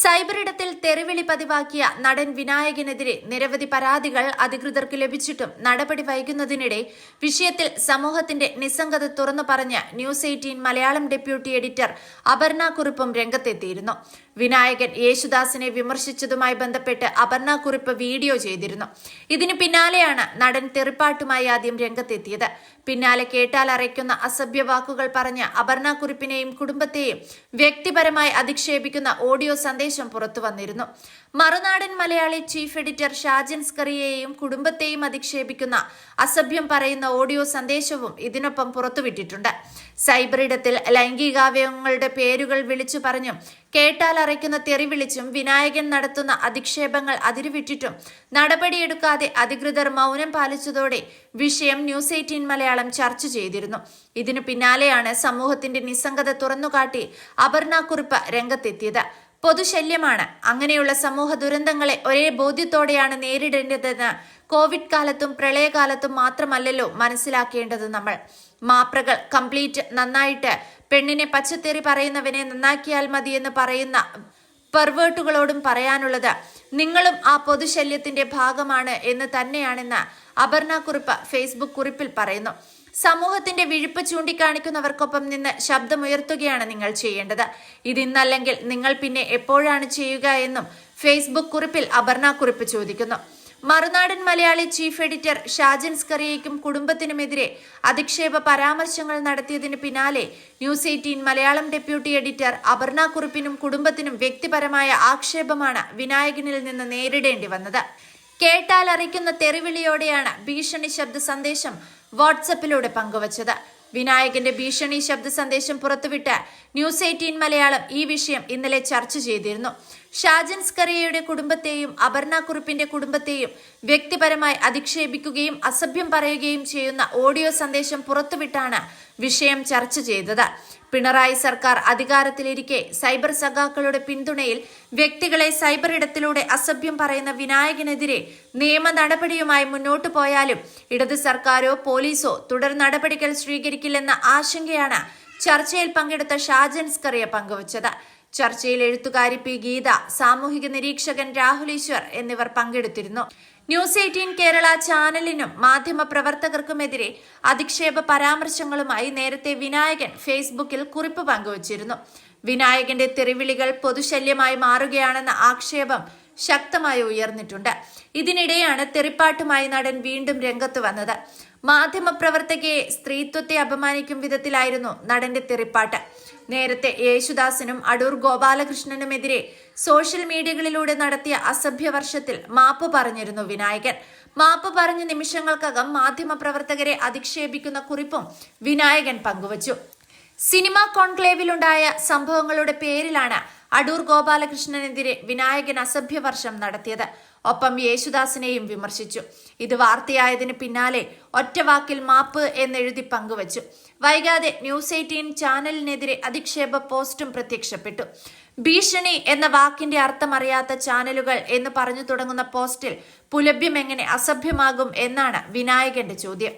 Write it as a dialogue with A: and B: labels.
A: Cyber ഇടത്തിൽ തെറിവിളി പതിവാക്കിയ നടൻ വിനായകനെതിരെ നിരവധി പരാതികൾ അധികൃതർക്ക് ലഭിച്ചിട്ടും നടപടി വൈകുന്നതിനിടെ വിഷയത്തിൽ സമൂഹത്തിന്റെ നിസ്സംഗത തുറന്നു പറഞ്ഞ News 18 Malayalam deputy editor Aparna കുറുപ്പും രംഗത്തെത്തിയിരുന്നു. വിനായകൻ യേശുദാസിനെ വിമർശിച്ചതുമായി ബന്ധപ്പെട്ട് അപർണ കുറുപ്പ് വീഡിയോ ചെയ്തിരുന്നു. ഇതിനു പിന്നാലെയാണ് നടൻ തെറിപ്പാട്ടുമായി ആദ്യം രംഗത്തെത്തിയത്. പിന്നാലെ കേട്ടാൽ അറയ്ക്കുന്ന അസഭ്യ വാക്കുകൾ പറഞ്ഞ അപർണ കുറുപ്പിനെയും കുടുംബത്തെയും വ്യക്തിപരമായി അധിക്ഷേപിക്കുന്ന ഓഡിയോ സന്ദേശം പുറത്തു വന്നിരുന്നു. മറുനാടൻ മലയാളി ചീഫ് എഡിറ്റർ ഷാജൻ സ്കറിയയെയും കുടുംബത്തെയും അധിക്ഷേപിക്കുന്ന അസഭ്യം പറയുന്ന ഓഡിയോ സന്ദേശവും ഇതിനൊപ്പം പുറത്തുവിട്ടിട്ടുണ്ട്. സൈബർ ഇടത്തിൽ ലൈംഗികാവയവങ്ങളുടെ പേരുകൾ വിളിച്ചു പറഞ്ഞും കേട്ടാൽ അറയ്ക്കുന്ന തെറി വിളിച്ചും വിനായകൻ നടത്തുന്ന അധിക്ഷേപങ്ങൾ അതിരുവിട്ടിട്ടും നടപടിയെടുക്കാതെ അധികൃതർ മൗനം പാലിച്ചതോടെ വിഷയം ന്യൂസ് 18 മലയാളം ചർച്ച ചെയ്തിരുന്നു. ഇതിനു പിന്നാലെയാണ് സമൂഹത്തിന്റെ നിസ്സംഗത തുറന്നുകാട്ടി അപർണ കുറുപ്പ് രംഗത്തെത്തിയത്. പൊതുശല്യമാണ്. അങ്ങനെയുള്ള സമൂഹ ദുരന്തങ്ങളെ ഒരേ ബോധ്യത്തോടെയാണ് നേരിടേണ്ടതെന്ന് കോവിഡ് കാലത്തും പ്രളയകാലത്തും മാത്രമല്ലല്ലോ മനസ്സിലാക്കേണ്ടത് നമ്മൾ. മാപ്രകൾ കംപ്ലീറ്റ് നന്നായിട്ട് പെണ്ണിനെ പച്ചത്തേറി പറയുന്നവനെ നന്നാക്കിയാൽ മതിയെന്ന് പറയുന്ന പെർവേർട്ടുകളോടും പറയാനുള്ളത് നിങ്ങളും ആ പൊതുശല്യത്തിന്റെ ഭാഗമാണ് എന്ന് തന്നെയാണെന്ന് അപർണ കുറുപ്പ് ഫേസ്ബുക്ക് കുറിപ്പിൽ പറയുന്നു. സമൂഹത്തിന്റെ വിഴുപ്പ് ചൂണ്ടിക്കാണിക്കുന്നവർക്കൊപ്പം നിന്ന് ശബ്ദമുയർത്തുകയാണ് നിങ്ങൾ ചെയ്യേണ്ടത്. ഇതിന്നല്ലെങ്കിൽ നിങ്ങൾ പിന്നെ എപ്പോഴാണ് ചെയ്യുക എന്നും ഫേസ്ബുക്ക് കുറിപ്പിൽ അപർണ കുറിപ്പ് ചോദിക്കുന്നു. മറുനാടൻ മലയാളി ചീഫ് എഡിറ്റർ ഷാജൻ സ്കറിയയ്ക്കും കുടുംബത്തിനുമെതിരെ അധിക്ഷേപ പരാമർശങ്ങൾ നടത്തിയതിന് പിന്നാലെ News 18 Malayalam deputy editor Aparna കുറുപ്പിനും കുടുംബത്തിനും വ്യക്തിപരമായ ആക്ഷേപമാണ് വിനായകനിൽ നിന്ന് നേരിടേണ്ടി വന്നത്. കേട്ടാൽ അറിയിക്കുന്ന തെറിവിളിയോടെയാണ് ഭീഷണി ശബ്ദ സന്ദേശം വാട്സപ്പിലൂടെ പങ്കുവച്ചത്. വിനായകന്റെ ഭീഷണി ശബ്ദ സന്ദേശം പുറത്തുവിട്ട് ന്യൂസ് 18 മലയാളം ഈ വിഷയം ഇന്നലെ ചർച്ച ചെയ്തിരുന്നു. ഷാജൻ സ്കറിയയുടെ കുടുംബത്തെയും അപർണ കുറുപ്പിന്റെ കുടുംബത്തെയും വ്യക്തിപരമായി അധിക്ഷേപിക്കുകയും അസഭ്യം പറയുകയും ചെയ്യുന്ന ഓഡിയോ സന്ദേശം പുറത്തുവിട്ടാണ് വിഷയം ചർച്ച ചെയ്തത്. പിണറായി സർക്കാർ അധികാരത്തിലിരിക്കെ സൈബർ സഖാക്കളുടെ പിന്തുണയിൽ വ്യക്തികളെ സൈബർ ഇടത്തിലൂടെ അസഭ്യം പറയുന്ന വിനായകനെതിരെ നിയമ നടപടിയുമായി മുന്നോട്ടു പോയാലും ഇടത് സർക്കാരോ പോലീസോ തുടർ നടപടികൾ സ്വീകരിക്കില്ലെന്ന ആശങ്കയാണ് ചർച്ചയിൽ പങ്കെടുത്ത ഷാജൻ സ്കറിയ പങ്കുവച്ചത്. ചർച്ചയിൽ എഴുത്തുകാരി പി ഗീത, സാമൂഹിക നിരീക്ഷകൻ രാഹുൽ ഈശ്വർ എന്നിവർ പങ്കെടുത്തിരുന്നു. ന്യൂസ് 18 കേരള ചാനലിനും മാധ്യമ പ്രവർത്തകർക്കുമെതിരെ അധിക്ഷേപ പരാമർശങ്ങളുമായി നേരത്തെ വിനായകൻ ഫേസ്ബുക്കിൽ കുറിപ്പ് പങ്കുവച്ചിരുന്നു. വിനായകന്റെ തെറിവിളികൾ പൊതുശല്യമായി മാറുകയാണെന്ന ആക്ഷേപം ശക്തമായി ഉയർന്നിട്ടുണ്ട്. ഇതിനിടെയാണ് തെറിപ്പാട്ടുമായി നടൻ വീണ്ടും രംഗത്ത് വന്നത്. മാധ്യമപ്രവർത്തകയെ സ്ത്രീത്വത്തെ അപമാനിക്കും വിധത്തിലായിരുന്നു നടന്റെ തെറിപ്പാട്ട്. നേരത്തെ യേശുദാസിനും അടൂർ ഗോപാലകൃഷ്ണനുമെതിരെ സോഷ്യൽ മീഡിയകളിലൂടെ നടത്തിയ അസഭ്യവർഷത്തിൽ മാപ്പ് പറഞ്ഞിരുന്നു വിനായകൻ. മാപ്പ് പറഞ്ഞ നിമിഷങ്ങൾക്കകം മാധ്യമപ്രവർത്തകരെ അധിക്ഷേപിക്കുന്ന കുറിപ്പും വിനായകൻ പങ്കുവച്ചു. സിനിമാ കോൺക്ലേവിലുണ്ടായ സംഭവങ്ങളുടെ പേരിലാണ് അടൂർ ഗോപാലകൃഷ്ണനെതിരെ വിനായകൻ അസഭ്യവർഷം നടത്തിയത്. ഒപ്പം യേശുദാസിനെയും വിമർശിച്ചു. ഇത് വാർത്തയായതിനു പിന്നാലെ ഒറ്റവാക്കിൽ മാപ്പ് എന്നെഴുതി പങ്കുവച്ചു. വൈകാതെ ന്യൂസ് 18 ചാനലിനെതിരെ അധിക്ഷേപ പോസ്റ്റും പ്രത്യക്ഷപ്പെട്ടു. ഭീഷണി എന്ന വാക്കിന്റെ അർത്ഥം അറിയാത്ത ചാനലുകൾ എന്ന് പറഞ്ഞു തുടങ്ങുന്ന പോസ്റ്റിൽ പുലഭ്യം എങ്ങനെ അസഭ്യമാകും എന്നാണ് വിനായകന്റെ ചോദ്യം.